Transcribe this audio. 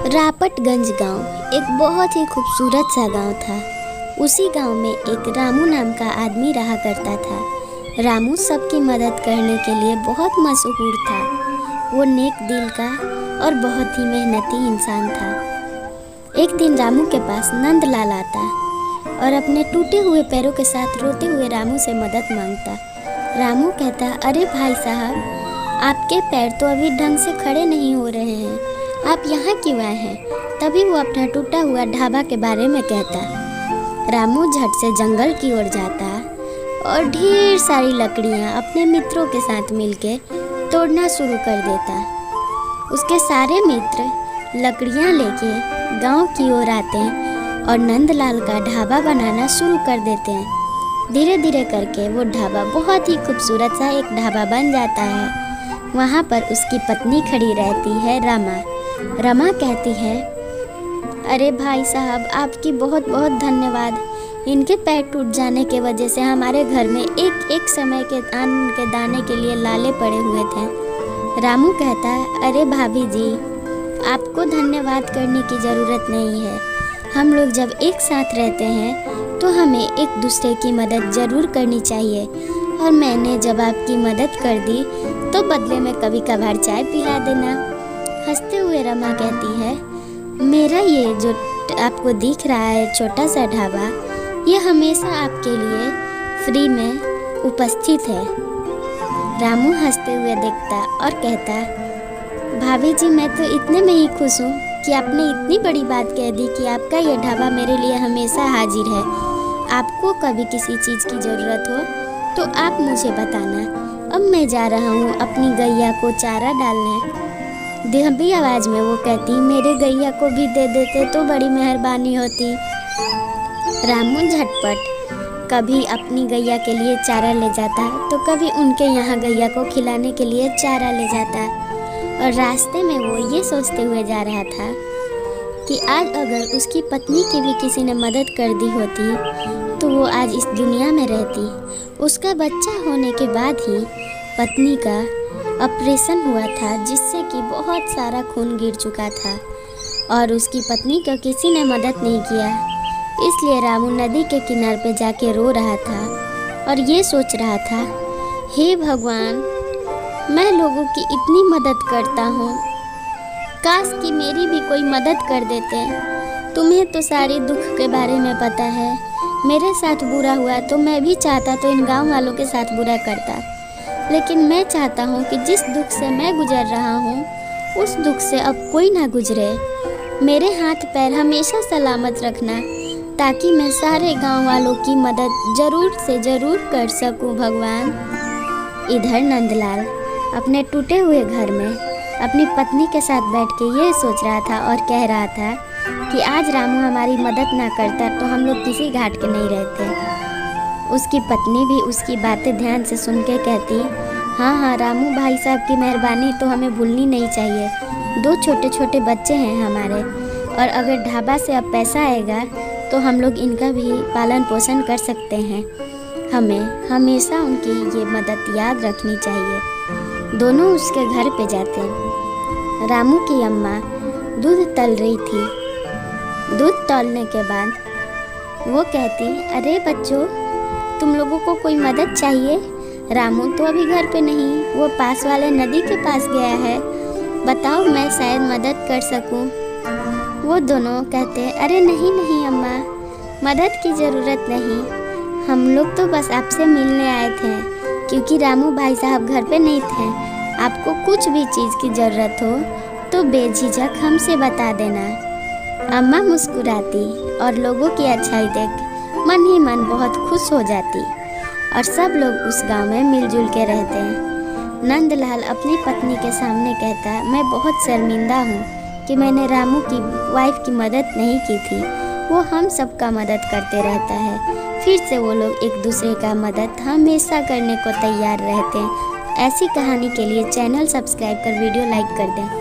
रापटगंज गांव एक बहुत ही खूबसूरत सा गांव था। उसी गांव में एक रामू नाम का आदमी रहा करता था। रामू सबकी मदद करने के लिए बहुत मशहूर था। वो नेक दिल का और बहुत ही मेहनती इंसान था। एक दिन रामू के पास नंदलाल आता और अपने टूटे हुए पैरों के साथ रोते हुए रामू से मदद मांगता। रामू कहता, अरे भाई साहब, आपके पैर तो अभी ढंग से खड़े नहीं हो रहे हैं, आप यहाँ क्यों आए हैं? तभी वो अपना टूटा हुआ ढाबा के बारे में कहता। रामू झट से जंगल की ओर जाता और ढेर सारी लकड़ियाँ अपने मित्रों के साथ मिलके तोड़ना शुरू कर देता। उसके सारे मित्र लकड़ियाँ लेके गांव की ओर आते हैं और नंदलाल का ढाबा बनाना शुरू कर देते हैं। धीरे धीरे करके वो ढाबा बहुत ही खूबसूरत सा एक ढाबा बन जाता है। वहाँ पर उसकी पत्नी खड़ी रहती है, रमा कहती है, अरे भाई साहब, आपकी बहुत बहुत धन्यवाद। इनके पैर टूट जाने के वजह से हमारे घर में एक एक समय के अन्न के दाने के लिए लाले पड़े हुए थे। रामू कहता है, अरे भाभी जी, आपको धन्यवाद करने की ज़रूरत नहीं है। हम लोग जब एक साथ रहते हैं तो हमें एक दूसरे की मदद ज़रूर करनी चाहिए, और मैंने जब आपकी मदद कर दी तो बदले में कभी कभार चाय पिला देना। हंसते हुए रमा कहती है, मेरा ये जो आपको दिख रहा है छोटा सा ढाबा, ये हमेशा आपके लिए फ्री में उपस्थित है। रामू हंसते हुए देखता और कहता, भाभी जी, मैं तो इतने में ही खुश हूँ कि आपने इतनी बड़ी बात कह दी कि आपका ये ढाबा मेरे लिए हमेशा हाजिर है। आपको कभी किसी चीज़ की ज़रूरत हो तो आप मुझे बताना। अब मैं जा रहा हूँ अपनी गैया को चारा डालने। दबी आवाज़ में वो कहती, मेरे गैया को भी दे देते तो बड़ी मेहरबानी होती। रामू झटपट कभी अपनी गैया के लिए चारा ले जाता तो कभी उनके यहाँ गैया को खिलाने के लिए चारा ले जाता। और रास्ते में वो ये सोचते हुए जा रहा था कि आज अगर उसकी पत्नी की भी किसी ने मदद कर दी होती तो वो आज इस दुनिया में रहती। उसका बच्चा होने के बाद ही पत्नी का ऑपरेशन हुआ था, जिससे कि बहुत सारा खून गिर चुका था और उसकी पत्नी को किसी ने मदद नहीं किया। इसलिए रामू नदी के किनारे पे जाके रो रहा था और ये सोच रहा था, हे भगवान, मैं लोगों की इतनी मदद करता हूँ, काश कि मेरी भी कोई मदद कर देते। तुम्हें तो सारे दुख के बारे में पता है। मेरे साथ बुरा हुआ तो मैं भी चाहता तो इन गांव वालों के साथ बुरा करता, लेकिन मैं चाहता हूँ कि जिस दुख से मैं गुजर रहा हूँ उस दुख से अब कोई ना गुजरे। मेरे हाथ पैर हमेशा सलामत रखना, ताकि मैं सारे गांव वालों की मदद ज़रूर से ज़रूर कर सकूं भगवान। इधर नंदलाल अपने टूटे हुए घर में अपनी पत्नी के साथ बैठ के ये सोच रहा था और कह रहा था कि आज रामू हमारी मदद ना करता तो हम लोग किसी घाट के नहीं रहते। उसकी पत्नी भी उसकी बातें ध्यान से सुन के कहती, हाँ, रामू भाई साहब की मेहरबानी तो हमें भूलनी नहीं चाहिए। 2 छोटे छोटे बच्चे हैं हमारे, और अगर ढाबा से अब पैसा आएगा तो हम लोग इनका भी पालन पोषण कर सकते हैं। हमें हमेशा उनकी ये मदद याद रखनी चाहिए। दोनों उसके घर पे जाते हैं। रामू की अम्मा दूध तल रही थी। दूध तौलने के बाद वो कहती, अरे बच्चों, तुम लोगों को कोई मदद चाहिए? रामू तो अभी घर पे नहीं, वो पास वाले नदी के पास गया है। बताओ, मैं शायद मदद कर सकूं। वो दोनों कहते, अरे नहीं नहीं अम्मा, मदद की ज़रूरत नहीं। हम लोग तो बस आपसे मिलने आए थे, क्योंकि रामू भाई साहब घर पे नहीं थे। आपको कुछ भी चीज़ की ज़रूरत हो तो बेझिझक हमसे बता देना। अम्मा मुस्कुराती और लोगों की अच्छाई देख मन ही मन बहुत खुश हो जाती, और सब लोग उस गांव में मिलजुल के रहते हैं। नंदलाल अपनी पत्नी के सामने कहता, मैं बहुत शर्मिंदा हूँ कि मैंने रामू की वाइफ की मदद नहीं की थी। वो हम सबका मदद करते रहता है। फिर से वो लोग एक दूसरे का मदद हमेशा करने को तैयार रहते हैं। ऐसी कहानी के लिए चैनल सब्सक्राइब कर वीडियो लाइक कर दें।